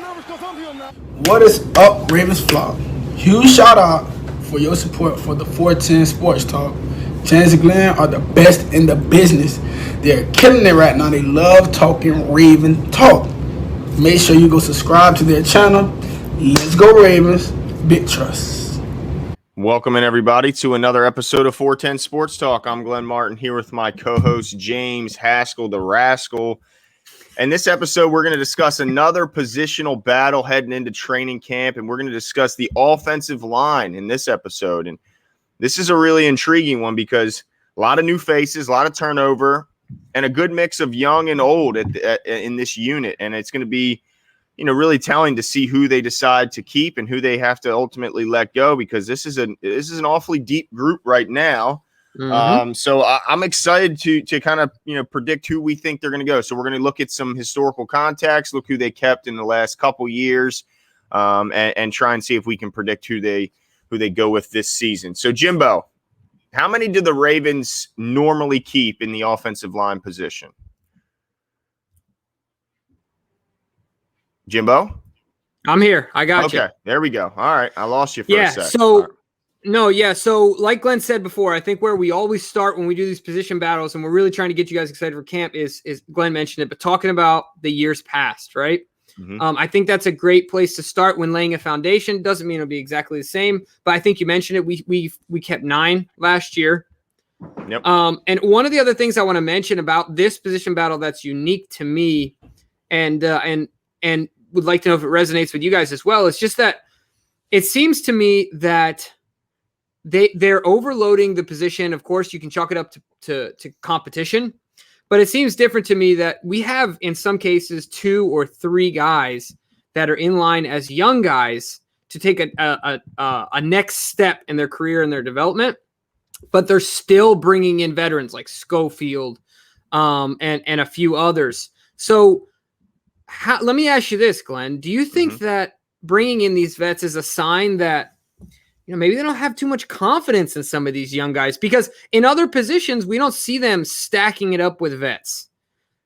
What is up, Ravens flock? Huge shout out for your support for the 410 Sports Talk. Chance and Glenn are the best in the business. They're killing it right now. They love talking Raven talk. Make sure you go subscribe to their channel. Let's go Ravens. Big trust. Welcome in everybody to another episode of 410 Sports Talk. I'm Glenn Martin here with my co-host James Haskell, the Rascal. And this episode, we're going to discuss another positional battle heading into training camp, and we're going to discuss the offensive line in this episode. And this is a really intriguing one because a lot of new faces, a lot of turnover, and a good mix of young and old in this unit. And it's going to be, really telling to see who they decide to keep and who they have to ultimately let go, because this is an awfully deep group right now. So I'm excited to kind of, predict who we think they're going to go. So we're going to look at some historical context, look who they kept in the last couple years, and try and see if we can predict who they go with this season. So Jimbo, how many do the Ravens normally keep in the offensive line position? Jimbo? I'm here. I got you. Okay, there we go. All right. I lost you for a second. So like Glenn said before, I think where we always start when we do these position battles, and we're really trying to get you guys excited for camp, is Glenn mentioned it, but talking about the years past, right? Mm-hmm. I think that's a great place to start when laying a foundation. Doesn't mean it'll be exactly the same, but I think you mentioned it. We kept 9 last year. Yep. And one of the other things I want to mention about this position battle that's unique to me, and would like to know if it resonates with you guys as well, is just that it seems to me that they're overloading the position. Of course, you can chalk it up to competition, but it seems different to me that we have, in some cases, 2 or 3 guys that are in line as young guys to take a next step in their career and their development, but they're still bringing in veterans like Schofield and a few others. So let me ask you this, Glenn. Do you think that bringing in these vets is a sign that maybe they don't have too much confidence in some of these young guys? Because in other positions, we don't see them stacking it up with vets,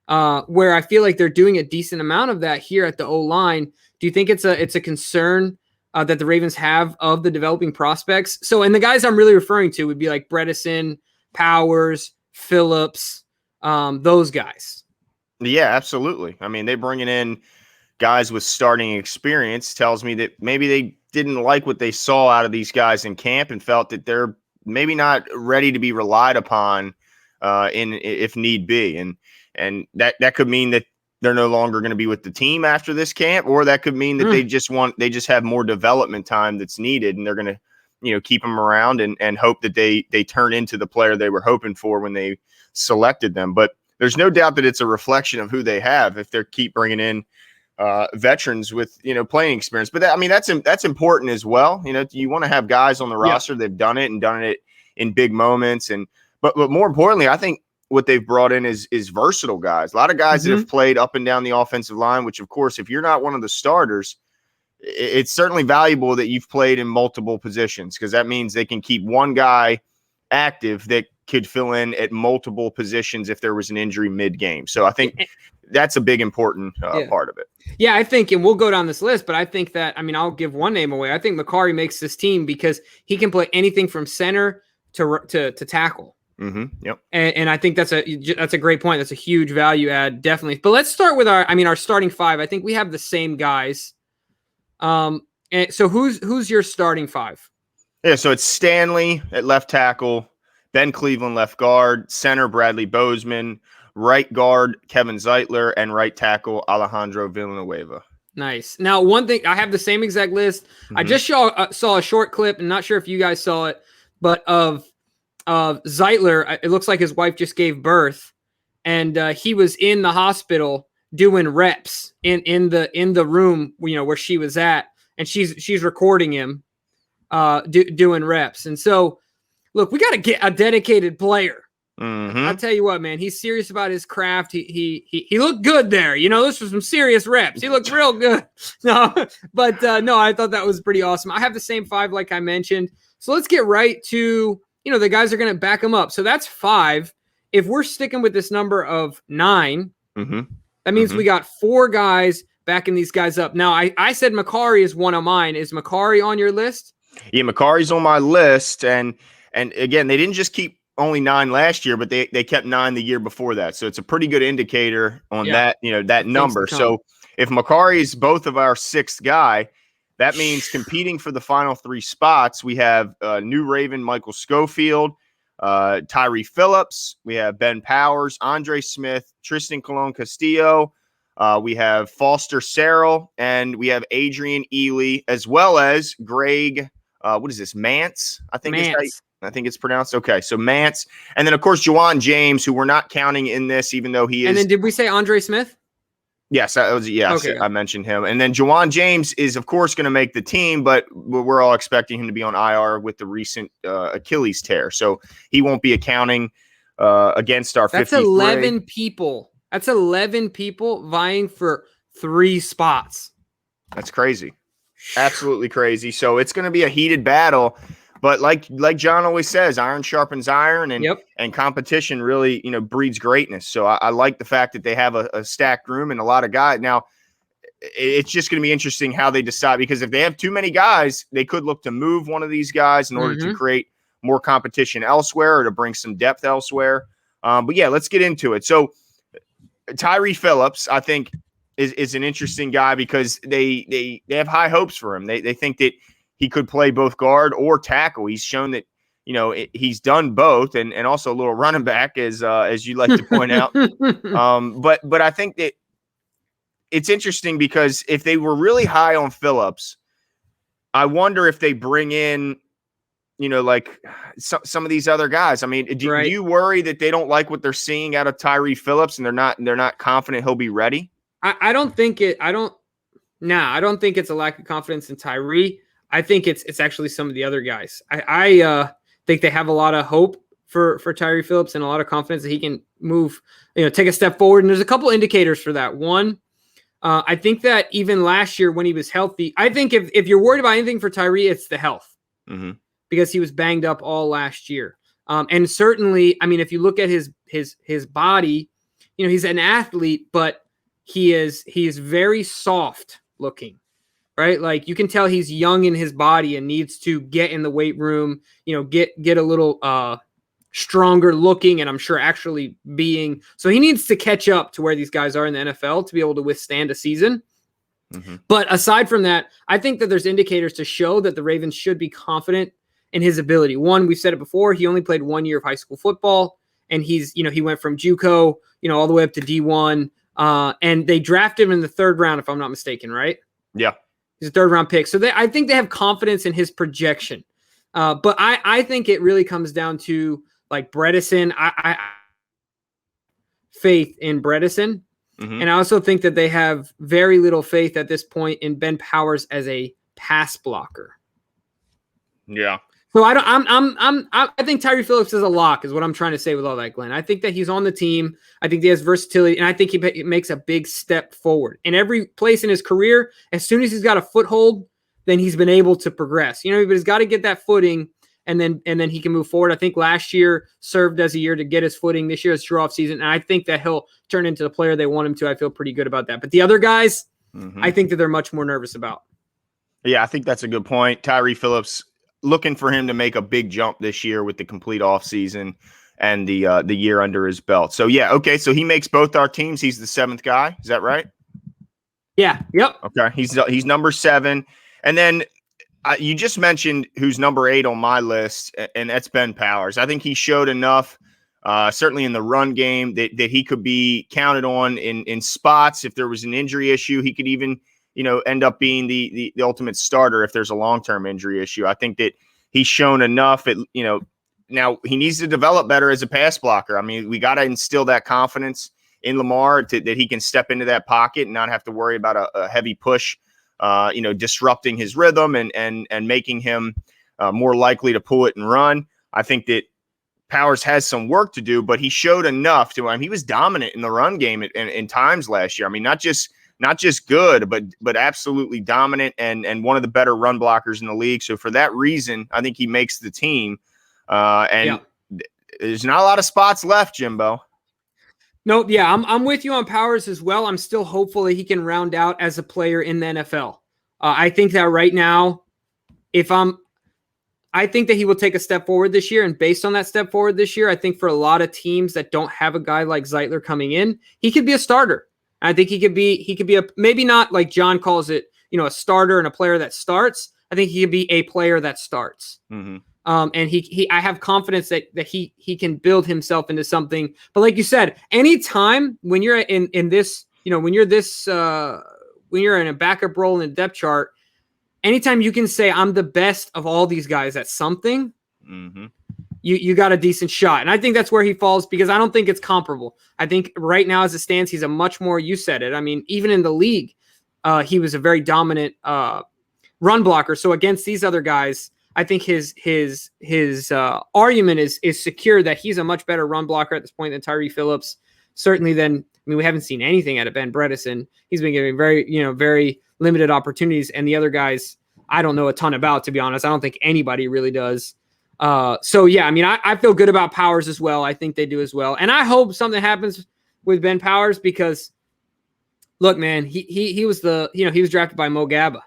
where I feel like they're doing a decent amount of that here at the O-line. Do you think it's a concern that the Ravens have of the developing prospects? So, and the guys I'm really referring to would be like Bredesen, Powers, Phillips, those guys. Yeah, absolutely. I mean, they're bringing in guys with starting experience. Tells me that maybe they didn't like what they saw out of these guys in camp and felt that they're maybe not ready to be relied upon if need be. And that could mean that they're no longer going to be with the team after this camp, or that could mean that they just have more development time that's needed, and they're going to, keep them around and hope that they turn into the player they were hoping for when they selected them. But there's no doubt that it's a reflection of who they have if they keep bringing in veterans with, playing experience. But that's important as well. You want to have guys on the roster that have done it in big moments. But more importantly, I think what they've brought in is versatile guys. A lot of guys that have played up and down the offensive line, which of course, if you're not one of the starters, it's certainly valuable that you've played in multiple positions, because that means they can keep one guy active that could fill in at multiple positions if there was an injury mid-game. So I think that's a big important part of it. Yeah, I think, and we'll go down this list, but I think that, I'll give one name away. I think Macari makes this team because he can play anything from center to tackle. Mm-hmm. Yep. And I think that's a great point. That's a huge value add, definitely. But let's start with our starting 5. I think we have the same guys. And so who's your starting 5? Yeah, so it's Stanley at left tackle, Ben Cleveland left guard, center Bradley Bozeman, right guard Kevin Zeitler, and right tackle Alejandro Villanueva. Nice. Now, one thing, I have the same exact list. I just saw a short clip, and not sure if you guys saw it, but of Zeitler. It looks like his wife just gave birth, and he was in the hospital doing reps in the room, where she was at, and she's recording him doing reps. And so, look, we got to get a dedicated player. I'll tell you what, man, he's serious about his craft. He looked good there. This was some serious reps. He looked real good. No, I thought that was pretty awesome. I have the same 5, like I mentioned. So let's get right to, the guys are going to back him up. So that's 5. If we're sticking with this number of 9, that means we got 4 guys backing these guys up. Now, I said Macari is one of mine. Is Macari on your list? Yeah, Macari's on my list, and again, they didn't just keep only 9 last year, but they kept 9 the year before that. So it's a pretty good indicator on that, that number. So if Macari is both of our 6th guy, that means competing for the final 3 spots, we have new Raven Michael Schofield, Tyree Phillips, we have Ben Powers, Andre Smith, Tristan Colon Castillo, we have Foster Serrell, and we have Adrian Ely, as well as Greg. What is this? Mance, I think it's pronounced. Okay, so Mance, and then of course Juwan James, who we're not counting in this, even though he is. And then did we say Andre Smith? Yes, okay. I mentioned him, and then Juwan James is of course going to make the team, but we're all expecting him to be on IR with the recent Achilles tear, so he won't be accounting against our. That's 53. 11 people. That's 11 people vying for 3 spots. That's crazy. Absolutely crazy. So it's going to be a heated battle, but like John always says, iron sharpens iron, and competition really, breeds greatness. So I like the fact that they have a stacked room and a lot of guys. Now, it's just going to be interesting how they decide, because if they have too many guys, they could look to move one of these guys in order to create more competition elsewhere or to bring some depth elsewhere. But yeah, let's get into it. So Tyree Phillips, I think, is an interesting guy because they have high hopes for him. They think that he could play both guard or tackle. He's shown that he's done both, and also a little running back, as you like to point out. But I think that it's interesting because if they were really high on Phillips, I wonder if they bring in like some of these other guys. I mean, do you worry that they don't like what they're seeing out of Tyree Phillips and they're not confident he'll be ready? I don't think I don't think it's a lack of confidence in Tyree. I think it's actually some of the other guys. I think they have a lot of hope for Tyree Phillips and a lot of confidence that he can move, take a step forward. And there's a couple indicators for that. One, I think that even last year when he was healthy, I think if you're worried about anything for Tyree, it's the health. Because he was banged up all last year. And certainly, I mean, if you look at his body, he's an athlete, but he is very soft looking, right? Like you can tell he's young in his body and needs to get in the weight room, get a little stronger looking, and I'm sure actually being. So he needs to catch up to where these guys are in the NFL to be able to withstand a season. But aside from that, I think that there's indicators to show that the Ravens should be confident in his ability. One, we've said it before, he only played 1 year of high school football, and he's, he went from JUCO, all the way up to D1, and they drafted him in the 3rd round, if I'm not mistaken, right? Yeah. He's a 3rd round pick. So I think they have confidence in his projection. But I think it really comes down to like Bredesen. I faith in Bredesen. And I also think that they have very little faith at this point in Ben Powers as a pass blocker. Yeah. So I think Tyree Phillips is a lock, is what I'm trying to say with all that, Glenn. I think that he's on the team. I think he has versatility, and I think he makes a big step forward in every place in his career. As soon as he's got a foothold, then he's been able to progress. But he's got to get that footing, and then he can move forward. I think last year served as a year to get his footing. This year is draw off season, and I think that he'll turn into the player they want him to. I feel pretty good about that. But the other guys, I think that they're much more nervous about. Yeah, I think that's a good point. Tyree Phillips, looking for him to make a big jump this year with the complete offseason and the year under his belt. So yeah, okay. So he makes both our teams. He's the 7th guy. Is that right? Yeah. Yep. Okay. He's number 7, and then you just mentioned who's number 8 on my list, and that's Ben Powers. I think he showed enough, certainly in the run game, that he could be counted on in spots. If there was an injury issue, he could even end up being the ultimate starter if there's a long-term injury issue. I think that he's shown enough. Now he needs to develop better as a pass blocker. I mean, we got to instill that confidence in Lamar that he can step into that pocket and not have to worry about a heavy push, disrupting his rhythm and making him more likely to pull it and run. I think that Powers has some work to do, but he showed enough to. I mean, he was dominant in the run game in times last year. I mean, not just good, but absolutely dominant and one of the better run blockers in the league. So for that reason, I think he makes the team. There's not a lot of spots left, Jimbo. No, yeah, I'm with you on Powers as well. I'm still hopeful that he can round out as a player in the NFL. I think that right now, I think that he will take a step forward this year, and based on that step forward this year, I think for a lot of teams that don't have a guy like Zeitler coming in, he could be a starter. I think he could be a, maybe not like John calls it, a starter and a player that starts. I think he could be a player that starts. Mm-hmm. And I have confidence that he can build himself into something. But like you said, anytime when you're in this, when you're in a backup role in a depth chart, anytime you can say I'm the best of all these guys at something, mm-hmm. you got a decent shot. And I think that's where he falls, because I don't think it's comparable. I think right now as it stands, he's a much more, you said it. I mean, even in the league, he was a very dominant run blocker. So against these other guys, I think his argument is secure that he's a much better run blocker at this point than Tyree Phillips. Certainly than, we haven't seen anything out of Ben Bredesen. He's been getting very limited opportunities, and the other guys I don't know a ton about, to be honest. I don't think anybody really does. So yeah, I mean, I feel good about Powers as well. I think they do as well, and I hope something happens with Ben Powers, because look, man, he was he was drafted by Mo Gaba.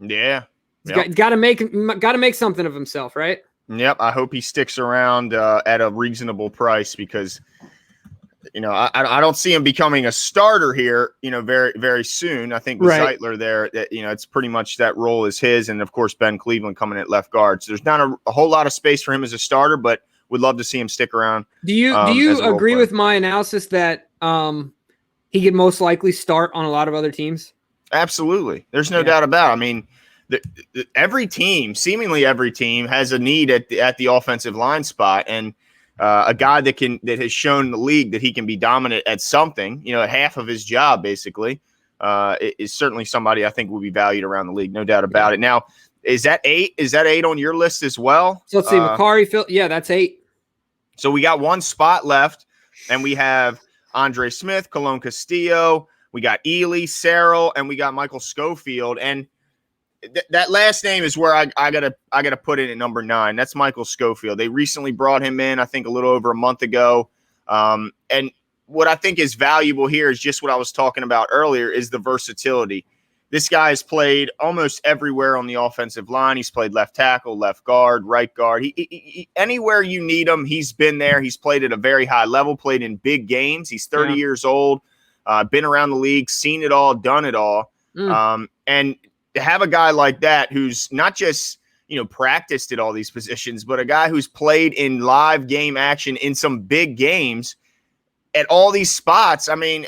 Yeah. He's got to make something of himself, right? Yep. I hope he sticks around at a reasonable price, because I don't see him becoming a starter here, very, very soon. I think with Zeitler there, that, it's pretty much that role is his. And of course, Ben Cleveland coming at left guard. So there's not a whole lot of space for him as a starter, but would love to see him stick around. Do you agree with my analysis that he could most likely start on a lot of other teams? Absolutely. There's no doubt about it. I mean, seemingly every team has a need at the offensive line spot. And a guy that has shown the league that he can be dominant at something, half of his job basically, is certainly somebody I think will be valued around the league, no doubt about it. Now, is that 8? Is that 8 on your list as well? So let's see, Makari, Phil. Yeah, that's 8. So we got one spot left, and we have Andre Smith, Cologne Castillo, we got Ely, Serrell, and we got Michael Schofield, and that last name is where I gotta put it at number 9. That's Michael Schofield. They recently brought him in, I think, a little over a month ago. And what I think is valuable here is just what I was talking about earlier, is the versatility. This guy has played almost everywhere on the offensive line. He's played left tackle, left guard, right guard. He anywhere you need him, he's been there. He's played at a very high level, played in big games. He's 30 years old, been around the league, seen it all, done it all. And to have a guy like that who's not just, practiced at all these positions, but a guy who's played in live game action in some big games at all these spots, I mean,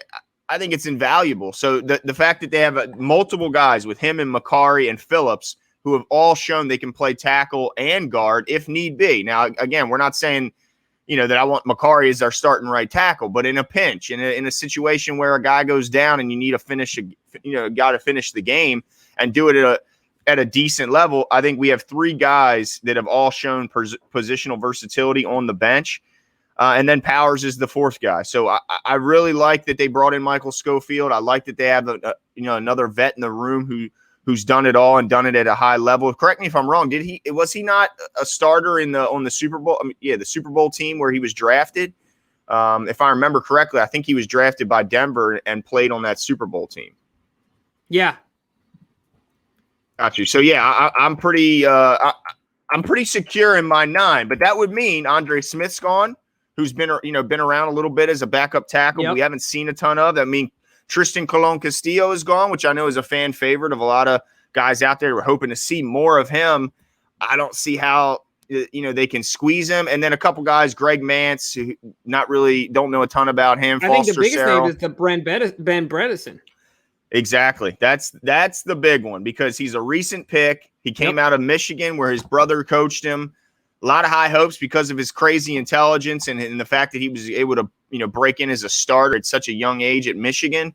I think it's invaluable. So the fact that they have multiple guys with him and Makari and Phillips who have all shown they can play tackle and guard if need be. Now, again, we're not saying, that I want Makari as our starting right tackle, but in a pinch, in a situation where a guy goes down and you need to got to finish the game and do it at a decent level, I think we have 3 guys that have all shown positional versatility on the bench. And then Powers is the 4th guy. So I really like that they brought in Michael Schofield. I like that they have another vet in the room who's done it all and done it at a high level. Correct me if I'm wrong. Was he not a starter on the Super Bowl? The Super Bowl team where he was drafted. If I remember correctly, I think he was drafted by Denver and played on that Super Bowl team. Yeah. Got you. So yeah, I'm pretty secure in my 9, but that would mean Andre Smith's gone, who's been around a little bit as a backup tackle. Yep. We haven't seen a ton of. I mean, Tristan Colon Castillo is gone, which I know is a fan favorite of a lot of guys out there. We're hoping to see more of him. I don't see how they can squeeze him. And then a couple guys, Greg Mance, who don't know a ton about him. I think the biggest name is the Ben Bredesen. Exactly. That's the big one, because he's a recent pick. He came out of Michigan where his brother coached him. A lot of high hopes because of his crazy intelligence and the fact that he was able to, break in as a starter at such a young age at Michigan.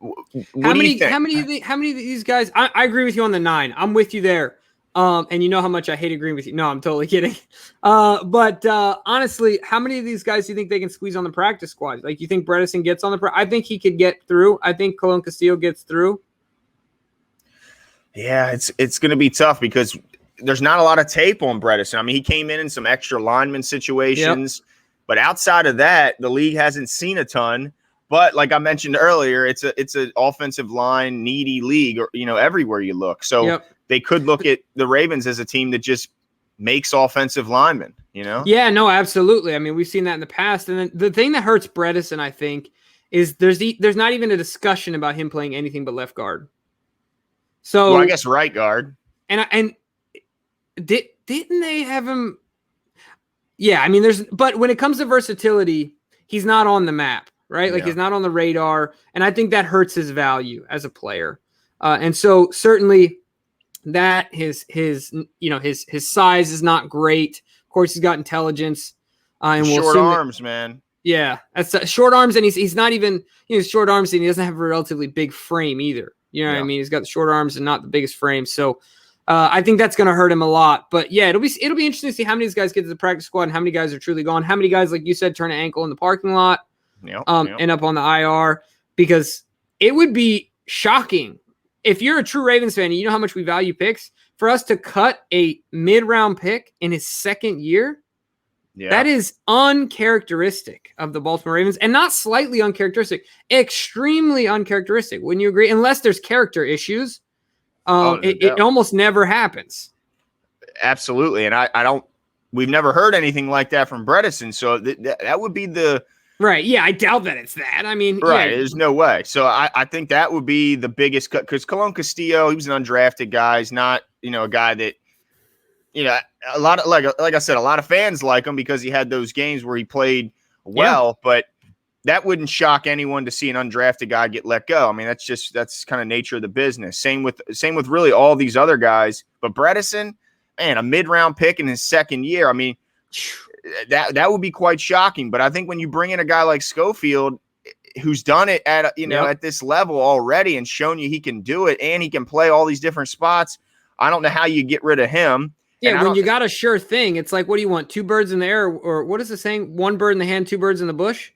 How many of these guys? I agree with you on the 9. I'm with you there. And you know how much I hate agreeing with you. No, I'm totally kidding. But honestly, how many of these guys do you think they can squeeze on the practice squad? Like, you think Bredesen gets on the I think he could get through. I think Colon Castillo gets through. Yeah, it's going to be tough because there's not a lot of tape on Bredesen. I mean, he came in some extra lineman situations. But outside of that, the league hasn't seen a ton. But like I mentioned earlier, it's an offensive line needy league, or everywhere you look. So they could look at the Ravens as a team that just makes offensive linemen. Yeah, no, absolutely. I mean, we've seen that in the past. And then the thing that hurts Bredesen, I think, is there's not even a discussion about him playing anything but left guard. So well, I guess right guard. And didn't they have him? Yeah, I mean, but when it comes to versatility, he's not on the map, right? Like he's not on the radar, and I think that hurts his value as a player. And so certainly that his size is not great. Of course, he's got intelligence, and we'll short arms, man. Yeah, that's short arms, and he's not even short arms, and he doesn't have a relatively big frame either. You know what I mean? He's got the short arms and not the biggest frame, so. I think that's going to hurt him a lot, but yeah, it'll be interesting to see how many of these guys get to the practice squad and how many guys are truly gone. How many guys, like you said, turn an ankle in the parking lot, end up on the IR, because it would be shocking if you're a true Ravens fan and you know how much we value picks, for us to cut a mid-round pick in his second year. Yeah. That is uncharacteristic of the Baltimore Ravens, and not slightly uncharacteristic, extremely uncharacteristic. Wouldn't you agree? Unless there's character issues. It almost never happens. Absolutely. And we've never heard anything like that from Bredesen. So that would be right. Yeah. I doubt that it's that. I mean, right. There's no way. So I think that would be the biggest cut, because Colon Castillo, he was an undrafted guy. He's not, a guy that, a lot of, like I said, a lot of fans like him because he had those games where he played well, but that wouldn't shock anyone to see an undrafted guy get let go. I mean, that's kind of nature of the business. Same with really all these other guys. But Bredesen, man, a mid-round pick in his second year. I mean, that would be quite shocking. But I think when you bring in a guy like Schofield, who's done it at at this level already and shown you he can do it and he can play all these different spots, I don't know how you get rid of him. Yeah, when you got a sure thing, it's like, what do you want? 2 birds in the air, or what is the saying? 1 bird in the hand, 2 birds in the bush.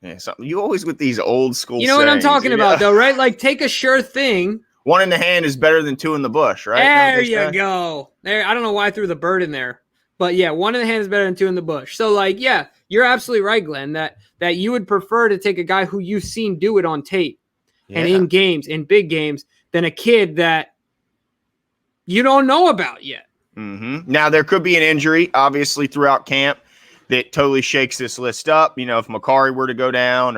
Yeah, something you always with these old school. You know what I'm talking about, though, right? Like, take a sure thing. 1 in the hand is better than 2 in the bush, right? There you go. There, I don't know why I threw the bird in there, but yeah, 1 in the hand is better than 2 in the bush. So, like, yeah, you're absolutely right, Glenn. That you would prefer to take a guy who you've seen do it on tape and in games, in big games, than a kid that you don't know about yet. Mm-hmm. Now there could be an injury, obviously, throughout camp that totally shakes this list up. If Macari were to go down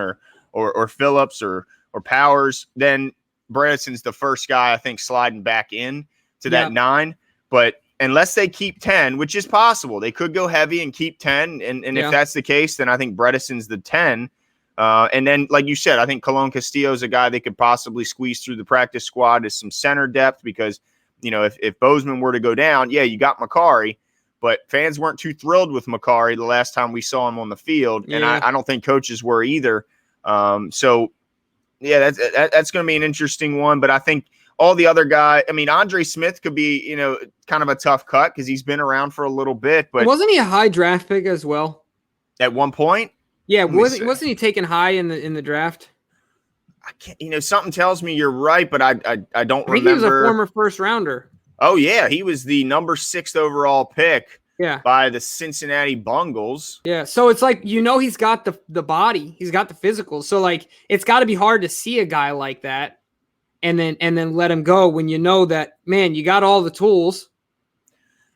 or Phillips or Powers, then Bredesen's the first guy, I think, sliding back in to that 9. But unless they keep 10, which is possible, they could go heavy and keep 10. And if that's the case, then I think Bredesen's the 10. And then, like you said, I think Colon Castillo is a guy they could possibly squeeze through the practice squad as some center depth because, if Bozeman were to go down, you got Macari. But fans weren't too thrilled with Macari the last time we saw him on the field, and I don't think coaches were either. That's going to be an interesting one. But I think all the other guys, I mean, Andre Smith could be, kind of a tough cut because he's been around for a little bit. But wasn't he a high draft pick as well? At one point? Yeah, wasn't he taken high in the draft? I can't, something tells me you're right, but I don't remember. He was a former first rounder. Oh, yeah. He was the number 6th overall pick by the Cincinnati Bungles. Yeah. So it's like, he's got the body. He's got the physical. So, like, it's got to be hard to see a guy like that and then let him go when you know that, man, you got all the tools.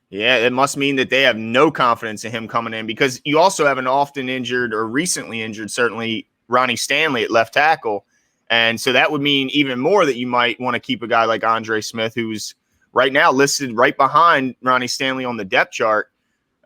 Yeah, it must mean that they have no confidence in him coming in because you also have an often injured or recently injured, certainly, Ronnie Stanley at left tackle. And so that would mean even more that you might want to keep a guy like Andre Smith, who's right now listed right behind Ronnie Stanley on the depth chart.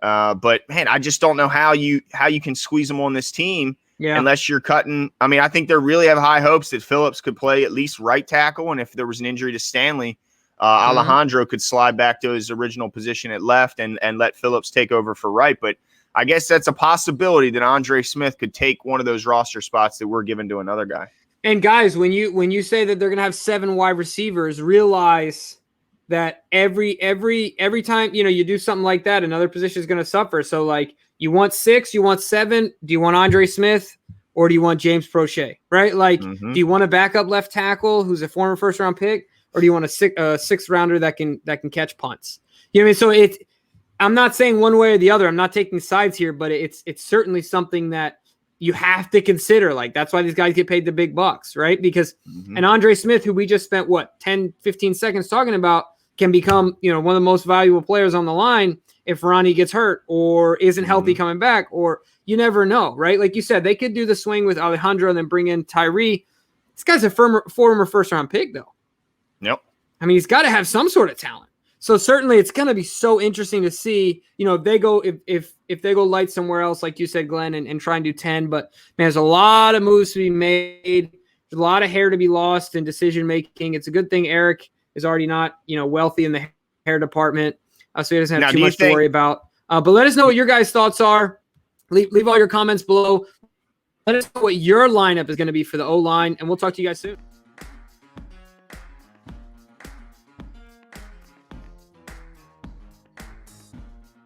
But man, I just don't know how you can squeeze him on this team unless you're cutting. I mean, I think they really have high hopes that Phillips could play at least right tackle. And if there was an injury to Stanley, Alejandro could slide back to his original position at left and let Phillips take over for right. But I guess that's a possibility that Andre Smith could take one of those roster spots that we're given to another guy. And guys, when you say that they're going to have 7 wide receivers, realize that every time you do something like that, another position is going to suffer. So, like, you want 6, you want 7. Do you want Andre Smith or do you want James Prochet? Right? Like, do you want a backup left tackle who's a former first round pick, or do you want a 6th rounder that can catch punts? You know what I mean? So I'm not saying one way or the other. I'm not taking sides here, but it's certainly something that you have to consider. Like, that's why these guys get paid the big bucks, right? Because and Andre Smith, who we just spent 10, 15 seconds talking about, can become, one of the most valuable players on the line if Ronnie gets hurt or isn't healthy coming back, or you never know, right? Like you said, they could do the swing with Alejandro and then bring in Tyree. This guy's a former first-round pick, though. Yep. I mean, he's got to have some sort of talent. So certainly it's going to be so interesting to see, if they go if they go light somewhere else, like you said, Glenn, and try and do 10. But, man, there's a lot of moves to be made. There's a lot of hair to be lost in decision-making. It's a good thing Eric is already not, wealthy in the hair department, so he doesn't have too much to worry about. But let us know what your guys' thoughts are. Leave all your comments below. Let us know what your lineup is going to be for the O-line, and we'll talk to you guys soon.